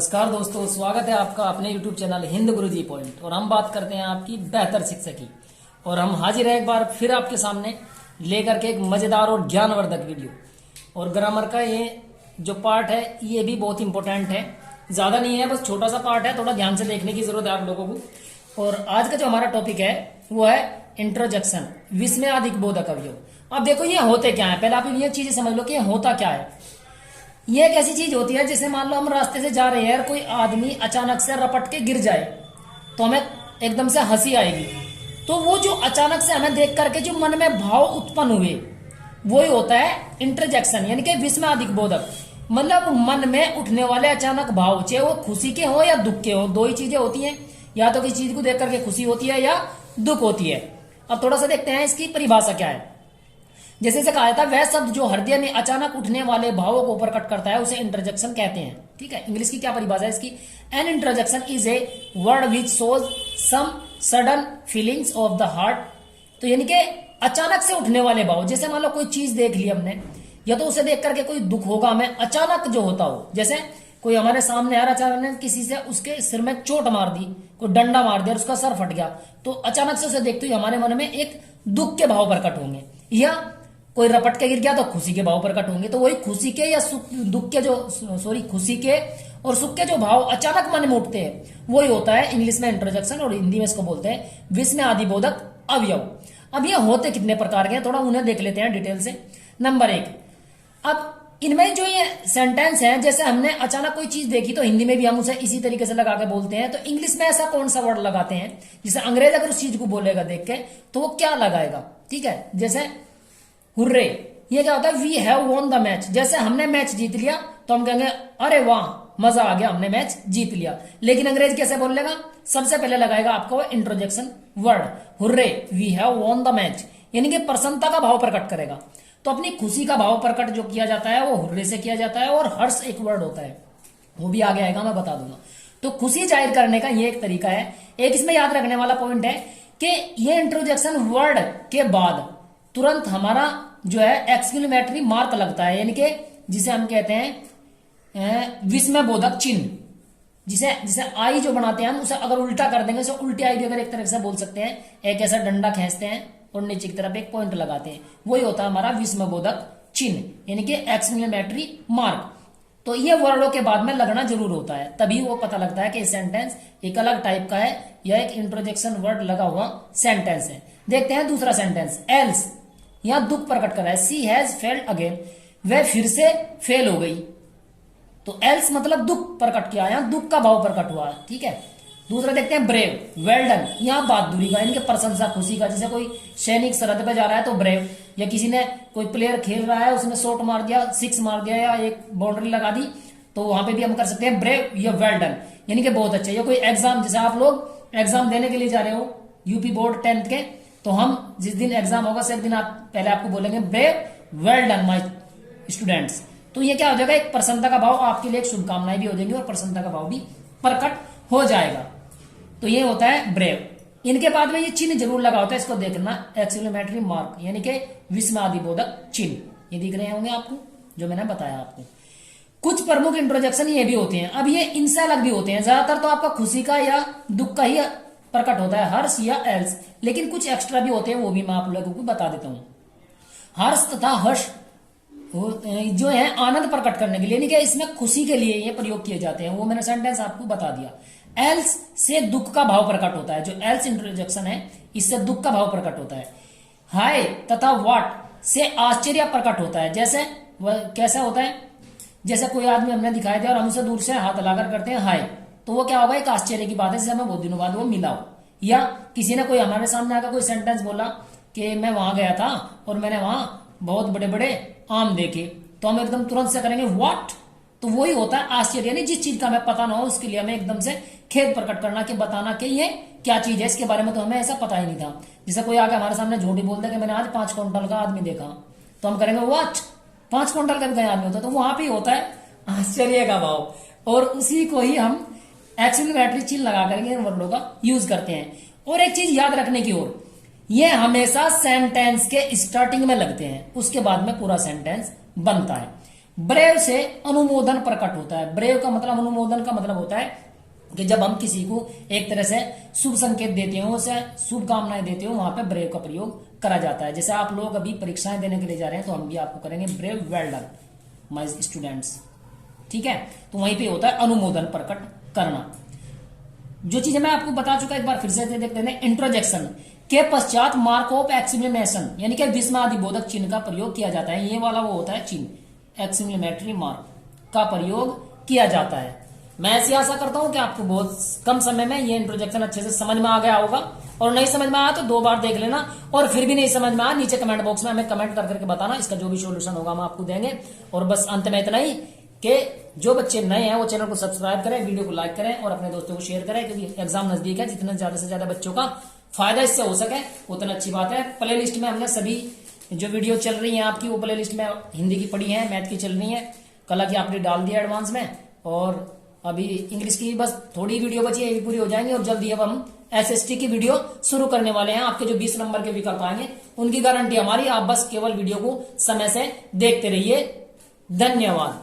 नमस्कार दोस्तों, स्वागत है आपका अपने YouTube चैनल हिंद गुरुजी पॉइंट। और हम बात करते हैं आपकी बेहतर शिक्षा की। और हम हाजिर हैं एक बार फिर आपके सामने लेकर के एक मजेदार और ज्ञानवर्धक वीडियो। और ग्रामर का ये जो पार्ट है ये भी बहुत इंपॉर्टेंट है, ज्यादा नहीं है, बस छोटा सा पार्ट है, थोड़ा ध्यान से देखने की जरूरत है आप लोगों को। और आज का जो हमारा टॉपिक है वो है इंट्रोडक्शन, विस्मयादिक बोधक अवयव। अब देखो ये होते क्या है, पहले आप ये चीजें समझ लो कि ये होता क्या है। ये एक ऐसी चीज होती है जैसे मान लो हम रास्ते से जा रहे हैं और कोई आदमी अचानक से रपट के गिर जाए तो हमें एकदम से हंसी आएगी। तो वो जो अचानक से हमें देख करके जो मन में भाव उत्पन्न हुए वही होता है इंटरजेक्शन, यानी कि विस्मयादिक बोधक। मतलब मन में उठने वाले अचानक भाव, चाहे वो खुशी के हो या दुख के हो, दो ही चीजें होती हैं, या तो किसी चीज को देख करके खुशी होती है या दुख होती है। अब थोड़ा सा देखते हैं इसकी परिभाषा क्या है। जैसे से कहा था वह शब्द जो हृदय में अचानक उठने वाले भावों को प्रकट करता है उसे इंटरजेक्शन कहते हैं। ठीक है, इंग्लिश की क्या परिभाषा है इसकी? An interjection is a word which shows some sudden feelings of the heart. तो यानी कि अचानक से उठने वाले भाव, जैसे मान लो कोई चीज देख ली हमने, या तो उसे देख करके कोई दुख होगा हमें अचानक जो होता हो, जैसे कोई हमारे सामने आ रहा, अचानक किसी से उसके सिर में चोट मार दी, कोई डंडा मार दिया और उसका सर फट गया, तो अचानक से उसे देखते ही हमारे मन में एक दुख के भाव प्रकट होंगे। या कोई रपट के गिर गया तो खुशी के भाव प्रकट होंगे। तो वही खुशी के या दुख के जो खुशी के और सुख के जो भाव अचानक मन में उठते हैं वही होता है इंग्लिश में इंटरजेक्शन, और हिंदी में इसको बोलते हैं विस्मयादि बोधक अवयव। अब ये होते कितने प्रकार के हैं थोड़ा उन्हें देख लेते हैं डिटेल से। नंबर 1, अब इनमें जो ये सेंटेंस है, जैसे हमने अचानक कोई चीज देखी तो हिंदी में भी हम उसे इसी तरीके से लगा के बोलते हैं। तो इंग्लिश में ऐसा कौन सा वर्ड लगाते हैं, जैसे अंग्रेज अगर उस चीज को बोलेगा देख के तो वो क्या लगाएगा? ठीक है, जैसे हुर्रे, ये क्या होता है? We have won the match. जैसे हमने मैच जीत लिया तो हम कहेंगे अरे वाह मजा आ गया, हमने मैच जीत लिया। लेकिन अंग्रेज कैसे बोलेगा? सबसे पहले लगाएगा आपको interjection word hurray, we have won the match, यानी कि प्रसन्नता का भाव प्रकट करेगा। तो अपनी खुशी का भाव प्रकट जो किया जाता है वो हुर्रे से किया जाता है। और हर्ष एक वर्ड होता है, वो भी आगे आएगा, मैं बता दूंगा। तो खुशी जाहिर करने का ये एक तरीका है। एक इसमें याद रखने वाला पॉइंट है कि ये इंट्रोजेक्शन वर्ड के बाद तुरंत हमारा जो है एक्सक्लेमेटरी मार्क लगता है, यानी कि जिसे हम कहते हैं विस्मय बोधक चिन्ह, जिसे आई जो बनाते हैं हम उसे अगर उल्टा कर देंगे, उसे उल्टी आई भी अगर एक तरह से बोल सकते हैं, एक ऐसा डंडा खींचते हैं और नीचे की तरफ एक पॉइंट लगाते हैं, वही होता है हमारा विस्मय बोधक चिन्ह, यानी कि एक्सक्लेमेटरी मार्क। तो ये वर्डों के बाद में लगना जरूर होता है, तभी वो पता लगता है कि सेंटेंस एक अलग टाइप का है या एक इंट्रोजेक्शन वर्ड लगा हुआ सेंटेंस है। देखते हैं दूसरा सेंटेंस, एल्स। यहां दुख प्रकट कर रहा है, सी हैज फेल्ड अगेन, वह फिर से फेल हो गई। तो एल्स मतलब दुख प्रकट किया, यहां दुख का भाव प्रकट हुआ। ठीक है, दूसरा देखते हैं ब्रेव, वेल डन। यहां बहादुरी का यानी कि प्रशंसा खुशी का, जैसे कोई सैनिक सरहद पे जा रहा है तो ब्रेव, या किसी ने कोई प्लेयर खेल रहा है उसने शॉट मार दिया, सिक्स मार दिया या एक बाउंड्री लगा दी, तो वहां पे भी हम कर सकते हैं ब्रेव या वेल डन, यानी कि बहुत अच्छे। या कोई एग्जाम, जैसे आप लोग एग्जाम देने के लिए जा रहे हो यूपी बोर्ड 10th के, तो हम जिस दिन एग्जाम होगा सिर्फ दिन आप पहले आपको बोलेंगे brave well done my students. तो ये क्या हो जाएगा? एक प्रसन्नता का भाव, आपके लिए एक शुभकामनाएं भी हो जाएंगी और प्रसन्नता का भाव भी प्रकट हो जाएगा। तो ये होता है ब्रेव। इनके बाद में ये चिन्ह जरूर लगा होता है, इसको देखना, एक्सक्लेमेटरी मार्क, यानी कि विस्मयादि बोधक चिन्ह, ये दिख रहे होंगे आपको जो मैंने बताया आपको। कुछ प्रमुख इंट्रोजेक्शन ये भी होते हैं, अब ये इनसे अलग भी होते हैं। ज्यादातर तो आपका खुशी का या दुख का ही प्रकट होता है, हर्ष या एल्स, लेकिन कुछ एक्स्ट्रा भी होते हैं, वो भी मैं आप लोगों को बता देता हूं। हर्ष तथा हर्ष जो है आनंद प्रकट करने के लिए, यानी कि इसमें खुशी के लिए ये प्रयोग किए जाते हैं, वो मैंने सेंटेंस आपको बता दिया। एल्स से दुख का भाव प्रकट होता है, जो एल्स इंट्रोजेक्शन है इससे दुख का भाव प्रकट होता है। हाय तथा वाट से आश्चर्य प्रकट होता है। जैसे कैसा होता है? जैसे कोई आदमी हमने दिखाई दिया और हम उसे दूर से हाथ लगाकर करते हैं हाय, तो वो क्या होगा? एक आश्चर्य की बात है, जैसे हमें बहुत दिनों बाद वो मिला हो। या किसी ने कोई हमारे सामने आकर कोई सेंटेंस बोला कि मैं वहां गया था और मैंने वहां बहुत बड़े बड़े आम देखे, तो हम एकदम तुरंत से करेंगे व्हाट। तो वही होता है आश्चर्य, यानी जिस चीज का हमें पता ना हो उसके लिए हमें एकदम से खेद प्रकट करना, कि बताना कि ये क्या चीज है, इसके बारे में तो हमें ऐसा पता ही नहीं था। जैसे कोई आगे हमारे सामने झूठी बोलता है कि मैंने आज 5 क्विंटल का आदमी देखा, तो हम करेंगे व्हाट, 5 क्विंटल का भी आदमी होता है। तो वहां पर होता है आश्चर्य का भाव, और उसी को ही हम एक्सक्लेमेटरी चिन्ह लगा करके इन वर्डों का यूज करते हैं। और एक चीज याद रखने की ओर, ये हमेशा सेंटेंस के स्टार्टिंग में लगते हैं, उसके बाद में पूरा सेंटेंस बनता है। ब्रेव से अनुमोदन प्रकट होता है। ब्रेव का मतलब, अनुमोदन का मतलब होता है कि जब हम किसी को एक तरह से शुभ संकेत देते हो, उसे शुभकामनाएं देते हो, वहां पे ब्रेव का प्रयोग करा जाता है। जैसे आप लोग अभी परीक्षाएं देने के लिए जा रहे हैं तो हम भी आपको करेंगे brave, well done my students, ठीक है। तो वहीं पे होता है अनुमोदन प्रकट करना। जो चीजें मैं आपको बता चुका, एक बार फिर से देखते हैं। इंट्रोजेक्शन के पश्चात मार्क ऑफ एक्सक्लेमेशन यानी कि विस्मयादिबोधक चिन्ह का प्रयोग किया जाता है। ये वाला वो होता है चिन्ह, एक्सक्लेमेटरी मार्क का प्रयोग किया जाता है। मैं ऐसी आशा करता हूं कि आपको बहुत कम समय में ये इंट्रोजेक्शन अच्छे से समझ में आ गया होगा, और नहीं समझ में आया तो 2 बार देख लेना, और फिर भी नहीं समझ में आया नीचे कमेंट बॉक्स में हमें कमेंट कर करके बताना। इसका जो भी सोल्यूशन होगा हम आपको देंगे। और बस अंत में इतना ही कि जो बच्चे नए हैं वो चैनल को सब्सक्राइब करें, वीडियो को लाइक करें और अपने दोस्तों को शेयर करें, क्योंकि एग्जाम नजदीक है। जितना ज्यादा से ज्यादा बच्चों का फायदा इससे हो सके उतना अच्छी बात है। प्ले लिस्ट में हमने सभी जो वीडियो चल रही है आपकी, वो प्ले लिस्ट में हिंदी की पढ़ी है, मैथ की चल रही है, कला की आपने डाल दिया एडवांस में, और अभी इंग्लिश की बस थोड़ी वीडियो बची है, ये भी पूरी हो जाएंगी। और जल्दी अब हम एसएसटी की वीडियो शुरू करने वाले हैं। आपके जो 20 नंबर के विकल्प आएंगे उनकी गारंटी हमारी, आप बस केवल वीडियो को समय से देखते रहिए। धन्यवाद।